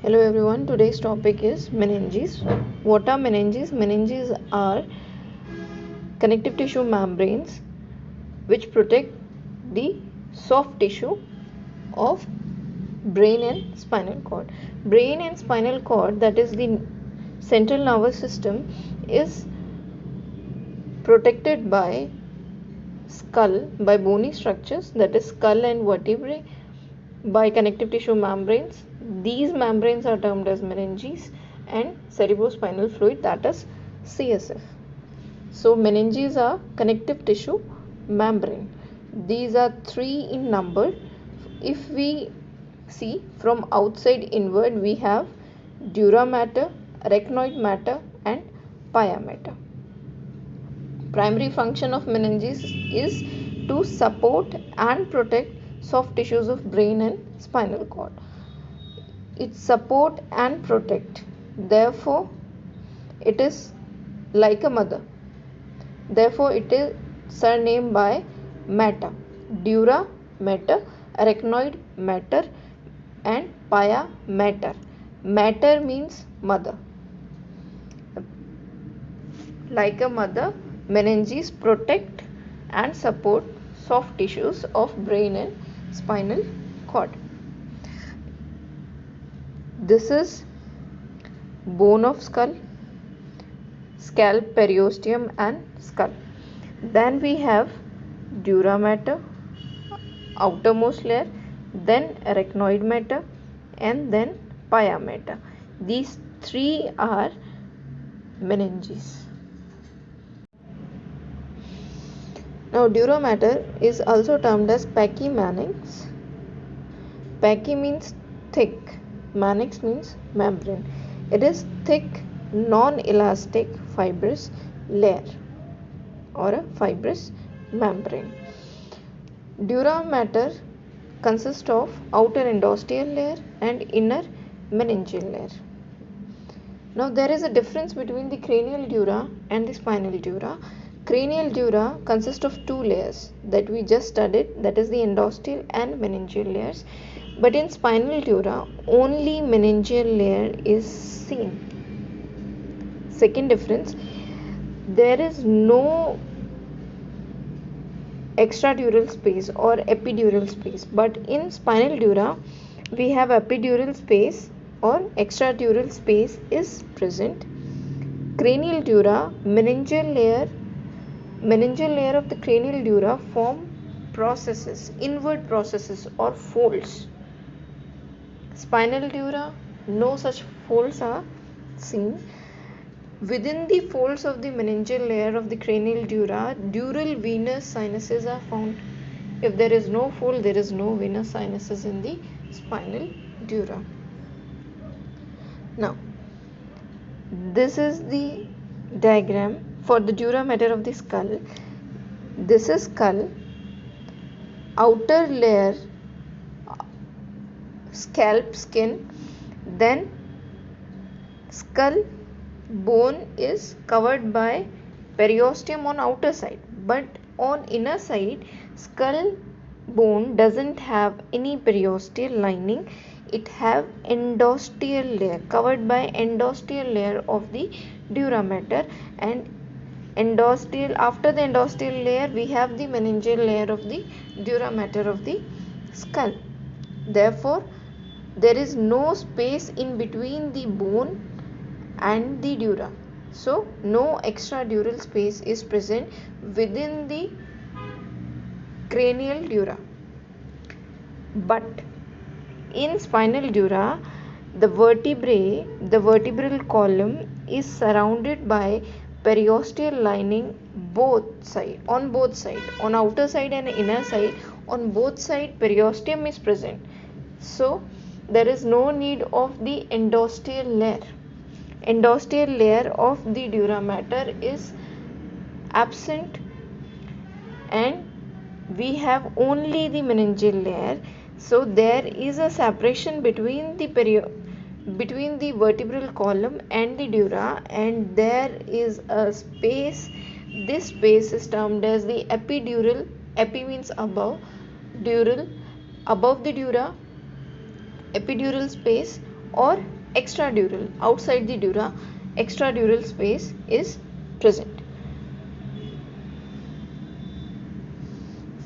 Hello everyone, today's topic is meninges. What are meninges? Meninges are connective tissue membranes which protect the soft tissue of brain and spinal cord. Brain and spinal cord, that is the central nervous system, is protected by skull, by bony structures, that is skull and vertebrae, by connective tissue membranes. These membranes are termed as meninges, and cerebrospinal fluid, that is CSF. So meninges are connective tissue membrane. These are three in number. If we see from outside inward, we have dura mater, arachnoid mater and pia mater. Primary function of meninges is to support and protect soft tissues of brain and spinal cord. It support and protect. Therefore, it is like a mother. Therefore, it is surnamed by mater. Dura mater, arachnoid mater and pia mater. Mater means mother. Like a mother, meninges protect and support soft tissues of brain and spinal cord. This is bone of skull, scalp, periosteum and skull. Then we have dura mater, outermost layer, then arachnoid mater and then pia mater. These three are meninges. Now dura mater is also termed as pachymanix. Pachy means thick, manix means membrane. It is thick, non-elastic fibrous layer or a fibrous membrane. Dura mater consists of outer endosteal layer and inner meningeal layer. Now there is a difference between the cranial dura and the spinal dura. Cranial dura consists of two layers that we just studied, that is the endosteal and meningeal layers. But in spinal dura, only meningeal layer is seen. Second difference, there is no extradural space or epidural space, but in spinal dura we have epidural space or extradural space is present. Cranial dura, meningeal layer of the cranial dura form processes, inward processes or folds. Spinal dura, no such folds are seen. Within the folds of the meningeal layer of the cranial dura, dural venous sinuses are found. If there is no fold, there is no venous sinuses in the spinal dura. Now, this is the diagram for the dura mater of the skull. This is skull, outer layer scalp, skin, then skull bone is covered by periosteum on outer side, but on inner side skull bone doesn't have any periosteal lining. It have endosteal layer, covered by endosteal layer of the dura mater, and endosteal, after the endosteal layer we have the meningeal layer of the dura mater of the skull. Therefore, there is no space in between the bone and the dura. So, no extradural space is present within the cranial dura. But in spinal dura, the vertebral column is surrounded by periosteal lining on both side, on outer side and inner side. On both side, periosteum is present. So, there is no need of the endosteal layer. Endosteal layer of the dura mater is absent, and we have only the meningeal layer. So there is a separation between the vertebral column and the dura, and there is a space. This space is termed as the epidural. Epi means above, dural, above the dura, epidural space, or extradural. Outside the dura, extradural space is present.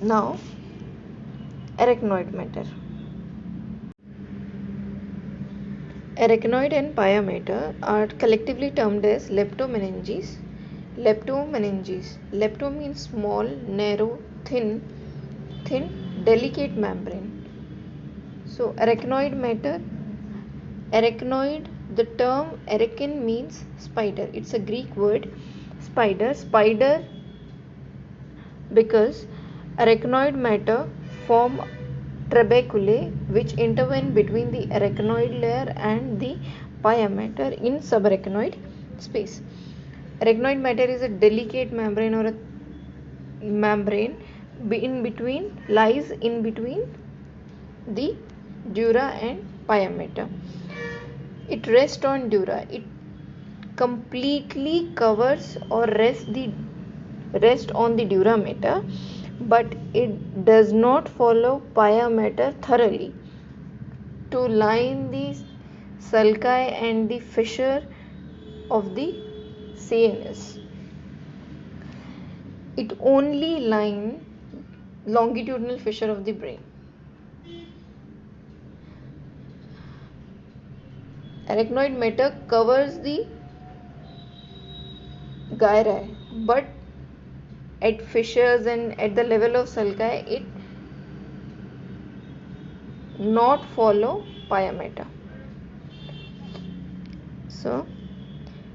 Now, arachnoid matter. Arachnoid and pia matter are collectively termed as leptomeninges. Leptomeninges. Lepto means small, narrow, thin, delicate membrane. So, arachnoid matter. Arachnoid, the term arachne means spider. It's a Greek word, spider. Spider because arachnoid matter form trabeculae which intervene between the arachnoid layer and the pia matter in subarachnoid space. Arachnoid matter is a delicate membrane or a membrane lies in between the dura and pia matter. It rests on dura. It completely covers or rest on the dura matter, but it does not follow pia matter thoroughly to line the sulci and the fissure of the CNS. It only line longitudinal fissure of the brain. Arachnoid matter covers the gyri, but at fissures and at the level of sulci, it not follow pia matter. So,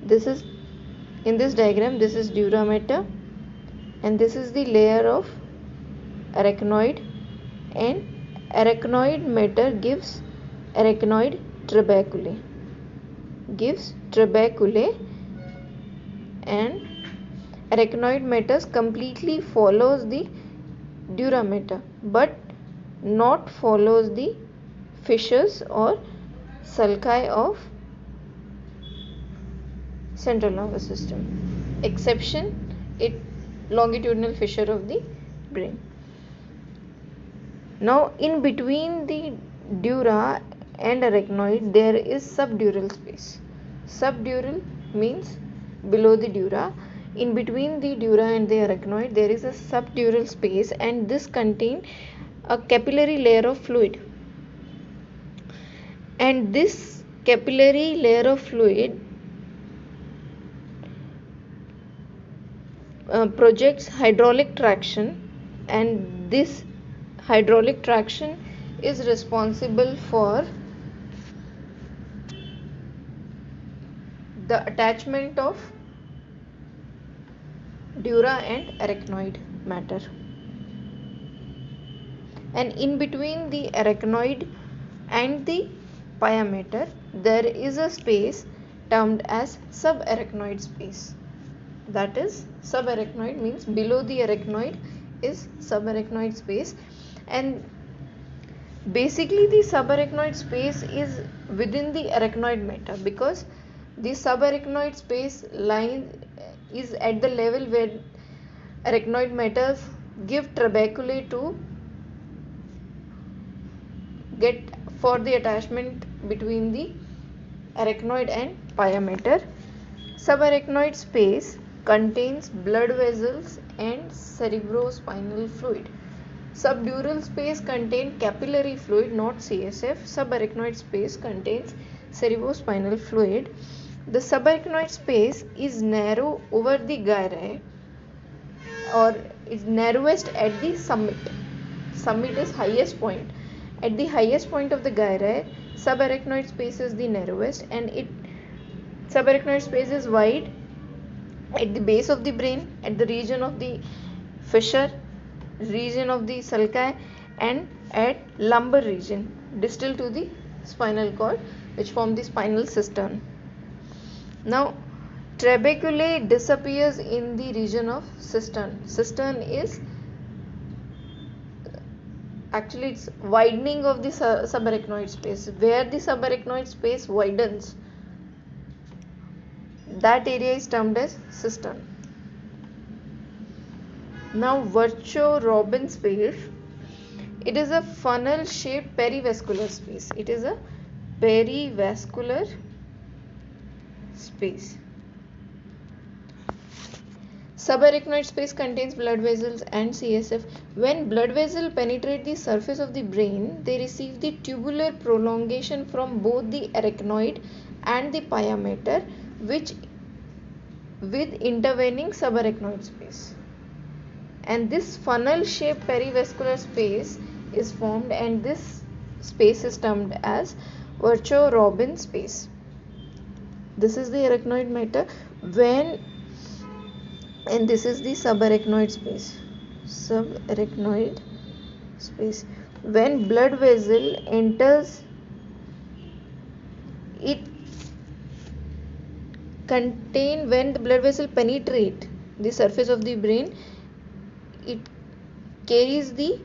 this is in this diagram. This is dura matter, and this is the layer of arachnoid, and arachnoid matter gives arachnoid trabeculae. And arachnoid matter completely follows the dura matter but not follows the fissures or sulci of central nervous system. Exception, it longitudinal fissure of the brain. Now, in between the dura and arachnoid, there is subdural space. Subdural means below the dura. In between the dura and the arachnoid, there is a subdural space, and this contains a capillary layer of fluid. And this capillary layer of fluid projects hydraulic traction, and this hydraulic traction is responsible for the attachment of dura and arachnoid matter. And in between the arachnoid and the pia matter, there is a space termed as subarachnoid space. That is, subarachnoid means below the arachnoid is subarachnoid space, and basically the subarachnoid space is within the arachnoid matter because the subarachnoid space line is at the level where arachnoid matters give trabeculae to get for the attachment between the arachnoid and pia matter. Subarachnoid space contains blood vessels and cerebrospinal fluid. Subdural space contains capillary fluid, not CSF. Subarachnoid space contains cerebrospinal fluid. The subarachnoid space is narrow over the gyri, or is narrowest at the summit. Summit is highest point. At the highest point of the gyri, subarachnoid space is the narrowest, and subarachnoid space is wide at the base of the brain, at the region of the fissure, region of the sulci, and at lumbar region distal to the spinal cord, which form the spinal cistern. Now, trabeculae disappears in the region of cistern. Cistern is actually it's widening of the subarachnoid space. Where the subarachnoid space widens, that area is termed as cistern. Now, Virchow-Robin space, it is a funnel shaped perivascular space. It is a Perivascular space. Subarachnoid space contains blood vessels and CSF. When blood vessels penetrate the surface of the brain, they receive the tubular prolongation from both the arachnoid and the pia mater, which with intervening subarachnoid space. And this funnel shaped perivascular space is formed, and this space is termed as Virchow-Robin space. This is the arachnoid mater and this is the subarachnoid space. Subarachnoid space. When blood vessel enters, when the blood vessel penetrate the surface of the brain, it carries the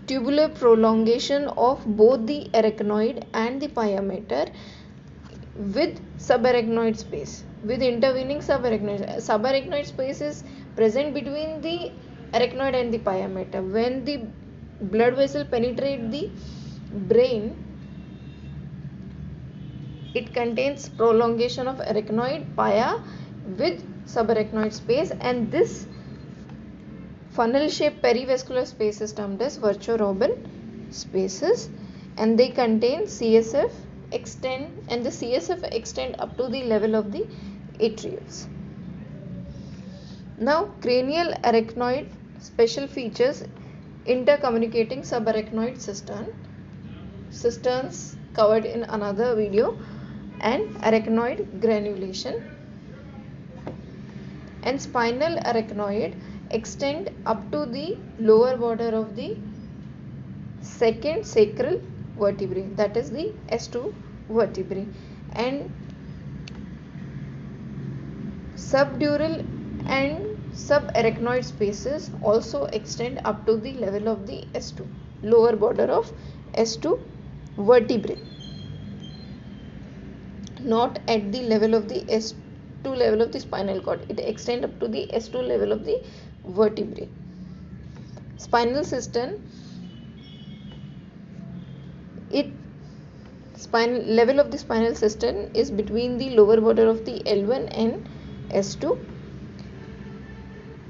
tubular prolongation of both the arachnoid and the pia mater with subarachnoid space, with intervening subarachnoid. Subarachnoid space is present between the arachnoid and the pia mater. When the blood vessel penetrate the brain, it contains prolongation of arachnoid pia with subarachnoid space, and this funnel shaped perivascular space is termed as Virchow-Robin spaces, and they contain CSF and the CSF extend up to the level of the atrials. Now, cranial arachnoid special features: intercommunicating subarachnoid cisterns covered in another video, and arachnoid granulation, and spinal arachnoid extend up to the lower border of the second sacral vertebrae, that is the S2 vertebrae, and subdural and subarachnoid spaces also extend up to the level of the S2, lower border of S2 vertebrae, not at the level of the S2 level of the spinal cord. It extends up to the S2 level of the vertebrae. Spinal cistern, level of the spinal cistern is between the lower border of the L1 and S2,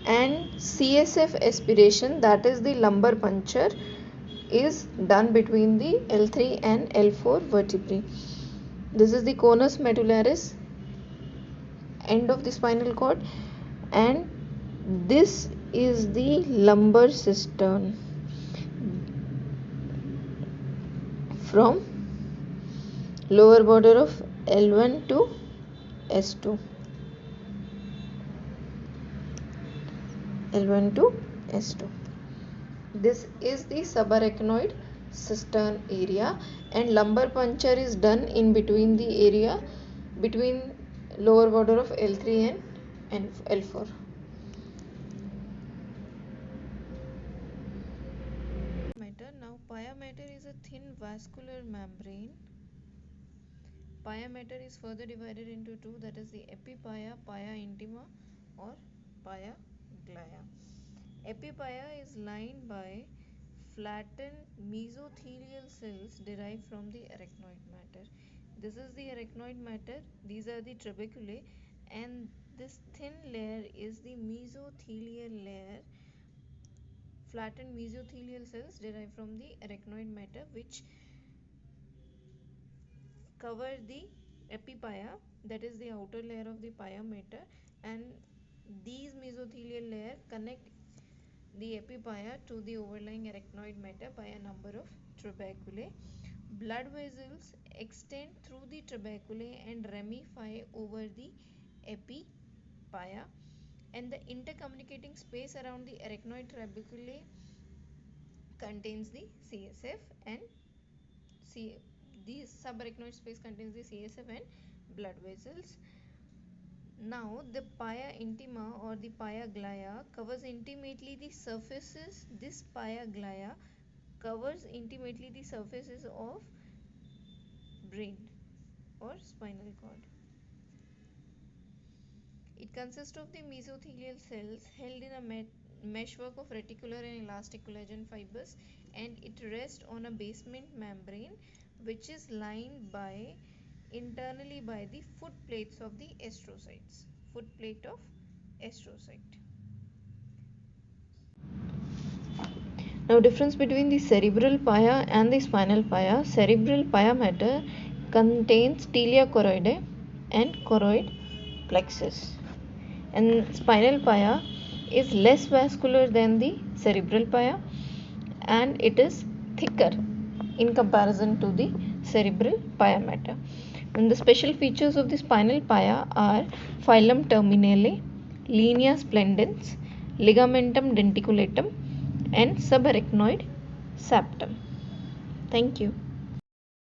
and CSF aspiration, that is the lumbar puncture, is done between the L3 and L4 vertebrae. This is the conus medullaris, end of the spinal cord, and this is the lumbar cistern from lower border of L1 to S2. L1 to S2. This is the subarachnoid cistern area, and lumbar puncture is done in between the area between lower border of L3 and L4. Now, pia mater is a thin vascular membrane. Pia mater is further divided into two, that is the epipia, pia intima, or pia glaya. Epipia is lined by flattened mesothelial cells derived from the arachnoid matter. This is the arachnoid matter, these are the trabeculae, and this thin layer is the mesothelial layer, flattened mesothelial cells derived from the arachnoid matter, which cover the epipia, that is the outer layer of the pia mater, and these mesothelial layer connect the epipia to the overlying arachnoid matter by a number of trabeculae. Blood vessels extend through the trabeculae and ramify over the epipia, and the intercommunicating space around the arachnoid trabeculae contains the CSF, and the subarachnoid space contains the CSF and blood vessels. Now, the pia intima or the pia glaya covers intimately the surfaces. This pia glaya covers intimately the surfaces of brain or spinal cord. It consists of the mesothelial cells held in a meshwork of reticular and elastic collagen fibers, and it rests on a basement membrane which is lined by internally by the foot plates of the astrocytes. Foot plate of astrocyte. Now, difference between the cerebral pia and the spinal pia. Cerebral pia matter contains tilia choroidae and choroid plexus, and spinal pia is less vascular than the cerebral pia and it is thicker in comparison to the cerebral pia matter. And the special features of the spinal pia are filum terminale, linea splendens, ligamentum denticulatum and subarachnoid septum. Thank you.